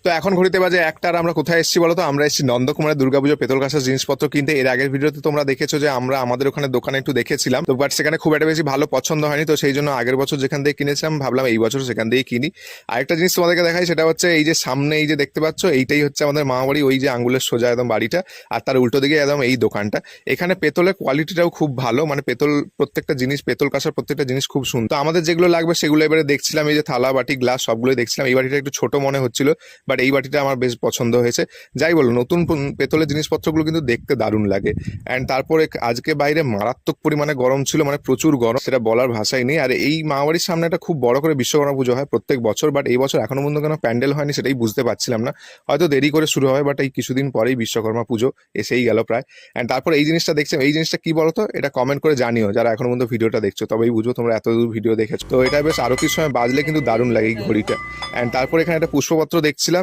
তো এখন ঘড়িতে বাজে 1টা। আর আমরা কোথায় এসেছি বলো তো? আমরা এসেছি নন্দকুমারের দুর্গাপুজো পেতল কাঁসার জিনিসপত্র কিনতে। এর আগের ভিডিওতে তোমরা দেখেছো যে আমরা আমাদের ওখানে দোকানে একটু দেখেছিলাম, তো বাট সেখানে খুব একটা বেশি ভালো পছন্দ হয়নি। তো সেই জন্য আগের বছর যেখান থেকে কিনেছিলাম ভাবলাম এই বছর সেখান থেকেই কিনি। আরেকটা জিনিস তোমাদেরকে দেখাই, সেটা হচ্ছে এই যে সামনে এই যে দেখতে পাচ্ছ, এইটাই হচ্ছে আমাদের মামাবাড়ি, ওই যে আঙ্গুলের সোজা একদম বাড়িটা, আর তার উল্টো দিকে একদম এই দোকানটা। এখানে পেতলের কোয়ালিটিটাও খুব ভালো, মানে পেতল প্রত্যেকটা জিনিস, পেতল কাঁসার প্রত্যেকটা জিনিস খুব সুন্দর। তো আমাদের যেগুলো লাগবে সেগুলো এবারে দেখছিলাম, এই যে থালা বাটি গ্লাস সবগুলোই দেখছিলাম। এই বাটিটা একটু ছোট মনে হচ্ছিল, বাট এই বাটিটা আমার বেশ পছন্দ হয়েছে। যাই বলো, নতুন পেতলের জিনিসপত্রগুলো কিন্তু দেখতে দারুণ লাগে। অ্যান্ড তারপরে আজকে বাইরে মারাত্মক পরিমাণে গরম ছিল, মানে প্রচুর গরম, সেটা বলার ভাষাই নেই। আর এই মামাবাড়ির সামনে একটা খুব বড় করে বিশ্বকর্মা পুজো হয় প্রত্যেক বছর, বাট এই বছর এখনো পর্যন্ত কেন প্যান্ডেল হয়নি সেটাই বুঝতে পারছিলাম না। হয়তো দেরি করে শুরু হবে, বাট এই কিছুদিন পরেই বিশ্বকর্মা পুজো এসেই গেল প্রায়। অ্যান্ড তারপর এই জিনিসটা দেখছি, এই জিনিসটা কি বলতো, এটা কমেন্ট করে জানিও যারা এখনো পর্যন্ত ভিডিওটা দেখছো, তবেই বুঝবো তোমরা এত দূর ভিডিও দেখেছো। তো এটা বেশ আরতির সময় বাজলে কিন্তু দারুণ লাগে এই ঘড়িটা। অ্যান্ড তারপর এখানে একটা পুষ্পপত্র দেখছিলাম।